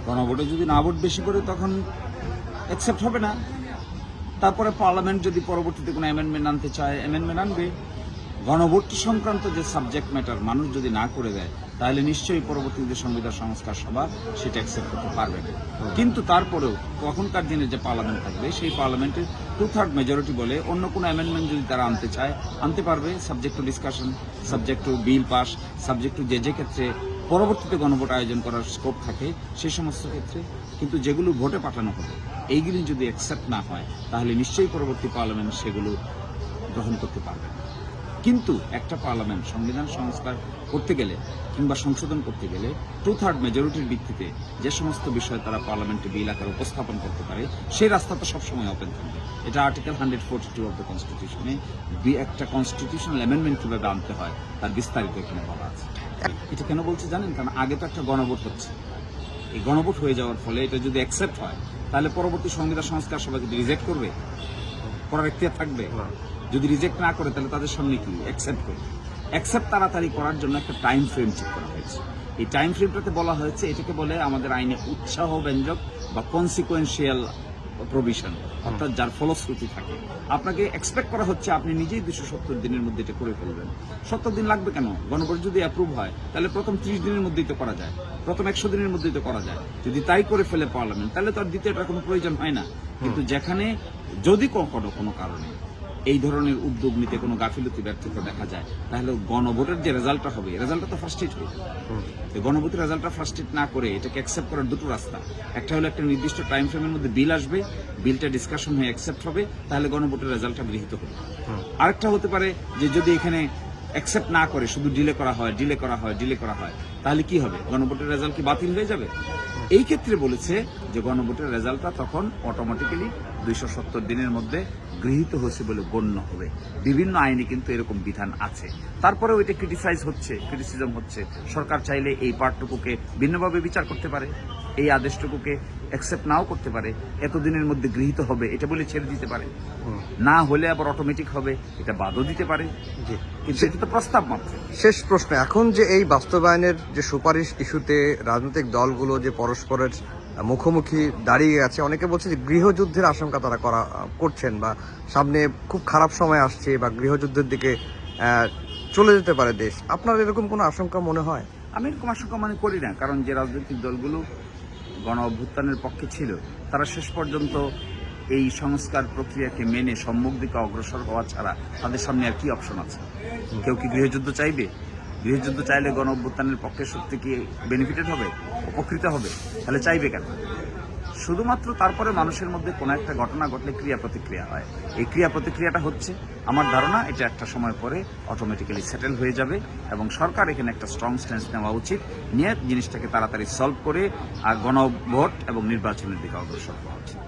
গণভোটে যদি না ভোট বেশি করে তখন অ্যাকসেপ্ট হবে না। তারপরে পার্লামেন্ট যদি পরবর্তীতে কোনো অ্যামেন্ডমেন্ট আনতে চায় অ্যামেন্ডমেন্ট আনবে। গণভোট সংক্রান্ত যে সাবজেক্ট ম্যাটার মানুষ যদি না করে দেয় তাহলে নিশ্চয়ই পরবর্তীতে সংবিধান সংস্কার সভা সেটা অ্যাকসেপ্ট করতে পারবে না। কিন্তু তারপরেও তখনকার দিনে যে পার্লামেন্ট থাকবে সেই পার্লামেন্টের 2/3 মেজরিটি বলে অন্য কোনো অ্যামেন্ডমেন্ট যদি তারা আনতে চায় আনতে পারবে, subject to discussion, subject to bill pass, subject to যে ক্ষেত্রে পরবর্তীতে গণভোট আয়োজন করার স্কোপ থাকে সেই সমস্ত ক্ষেত্রে। কিন্তু যেগুলো ভোটে পাঠানো হবে এইগুলি যদি অ্যাকসেপ্ট না হয় তাহলে নিশ্চয়ই পরবর্তী পার্লামেন্ট সেগুলো গ্রহণ করতে পারবে না। কিন্তু একটা পার্লামেন্ট সংবিধান সংস্কার করতে গেলে কিংবা সংশোধন করতে গেলে 2/3 মেজরিটির ভিত্তিতে যে সমস্ত বিষয় তারা পার্লামেন্টে বিল আকারে উপস্থাপন করতে পারে সেই রাস্তা তো সবসময় ওপেন থাকবে। এটা আর্টিকেল 142 অফ দ্য কনস্টিটিউশনে একটা কনস্টিটিউশনাল অ্যামেন্ডমেন্ট কীভাবে আনতে হয় তার বিস্তারিত এখানে বলা আছে। এটা কেন বলছে জানেন? কারণ আগে তো একটা গণভোট হচ্ছে, এই গণভোট হয়ে যাওয়ার ফলে এটা যদি অ্যাকসেপ্ট হয় তাহলে পরবর্তী সংবিধান সংস্কার সবাই যদি রিজেক্ট করবে করার এখতিয়ার থাকবে। যদি রিজেক্ট না করে তাহলে তাদের সামনে কি অ্যাকসেপ্ট করবে। অ্যাকসেপ্ট তাড়াতাড়ি করার জন্য একটা টাইম ফ্রেম ঠিক করা হয়েছে। এই টাইম ফ্রেমটাতে বলা হয়েছে, এটাকে বলে আমাদের আইনে উৎসাহ ব্যঞ্জক বা কনসিকুয়েন্সিয়াল প্রভিশন, অর্থাৎ যার ফলশ্রুতি থাকে। আপনাকে এক্সপেক্ট করা হচ্ছে আপনি নিজেই 270 দিনের মধ্যে এটা করে ফেলবেন। 70 দিন লাগবে কেন? গণভোট যদি অ্যাপ্রুভ হয় তাহলে প্রথম 30 দিনের মধ্যেই তো করা যায়, প্রথম 100 দিনের মধ্যেই তো করা যায়। যদি তাই করে ফেলে পার্লামেন্ট তাহলে তো আর দ্বিতীয়টার কোনো প্রয়োজন হয় না। কিন্তু যেখানে যদি কখনো কোনো কারণে এই ধরনের উদ্যোগ নিতে কোনো গাফিলতি ব্যর্থতা দেখা যায় তাহলে গণভোটের যে রেজাল্টটা হবে রেজাল্টটা তো ফার্স্টেট হবে। গণভোটের রেজাল্টটা ফার্স্টেট না করে এটাকে অ্যাকসেপ্ট করার দুটো রাস্তা। একটা হলো একটা নির্দিষ্ট টাইম ফ্রেমের মধ্যে বিল আসবে, বিলটা ডিসকাশন হয়ে অ্যাকসেপ্ট হবে, তাহলে গণভোটের রেজাল্টটা গৃহীত হবে। আরেকটা হতে পারে যে যদি এখানে অ্যাকসেপ্ট না করে শুধু ডিলে করা হয় তাহলে কি হবে? গণভোটের রেজাল্ট কি বাতিল হয়ে যাবে? এই ক্ষেত্রে বলেছে যে গণভোটের রেজাল্টটা তখন অটোমেটিক্যালি 270 দিনের মধ্যে গৃহীত হয়েছে বলে গণ্য হবে। বিভিন্ন আইনে কিন্তু এরকম বিধান আছে। তারপরেও এটা ক্রিটিসিজম হচ্ছে। সরকার চাইলে এই পার্টটুকুকে ভিন্নভাবে বিচার করতে পারে, এই আদেশটুকুকে অ্যাকসেপ্ট নাও করতে পারে, এতদিনের মধ্যে গৃহীত হবে এটা বলে ছেড়ে দিতে পারে, না হলে আবার অটোমেটিক হবে এটা বাদও দিতে পারে। কিন্তু এটা তো প্রস্তাব মাত্র। শেষ প্রশ্ন, এখন যে এই বাস্তবায়নের যে সুপারিশ ইস্যুতে রাজনৈতিক দলগুলো যে পরস্পরের মুখোমুখি দাঁড়িয়ে আছে, অনেকে বলছে যে গৃহযুদ্ধের আশঙ্কা তারা করছেন বা সামনে খুব খারাপ সময় আসছে বা গৃহযুদ্ধের দিকে চলে যেতে পারে দেশ। আপনার এরকম কোনো আশঙ্কা মনে হয়? আমি এরকম আশঙ্কা মনে করি না, কারণ যে রাজনৈতিক দলগুলো গণ অভ্যুত্থানের পক্ষে ছিল তারা শেষ পর্যন্ত এই সংস্কার প্রক্রিয়াকে মেনে সম্মুখ দিকে অগ্রসর হওয়া ছাড়া তাদের সামনে আর কি অপশন আছে? কেউ কি গৃহযুদ্ধ চাইবে? গৃহযুদ্ধ চাইলে গণ অভ্যুত্থানের পক্ষে সত্যি কি বেনিফিটেড হবে, উপকৃত হবে? তাহলে চাইবে কেন? শুধুমাত্র তারপরে মানুষের মধ্যে কোনো একটা ঘটনা ঘটলে ক্রিয়া প্রতিক্রিয়া হয়। এই ক্রিয়া প্রতিক্রিয়াটা হচ্ছে, আমার ধারণা এটা একটা সময় পরে অটোমেটিক্যালি সেটেল হয়ে যাবে এবং সরকার এখানে একটা স্ট্রং স্ট্যান্স নেওয়া উচিত, নিয়ে জিনিসটাকে তাড়াতাড়ি সলভ করে আর গণভোট এবং নির্বাচনের দিকে অগ্রসর হওয়া উচিত।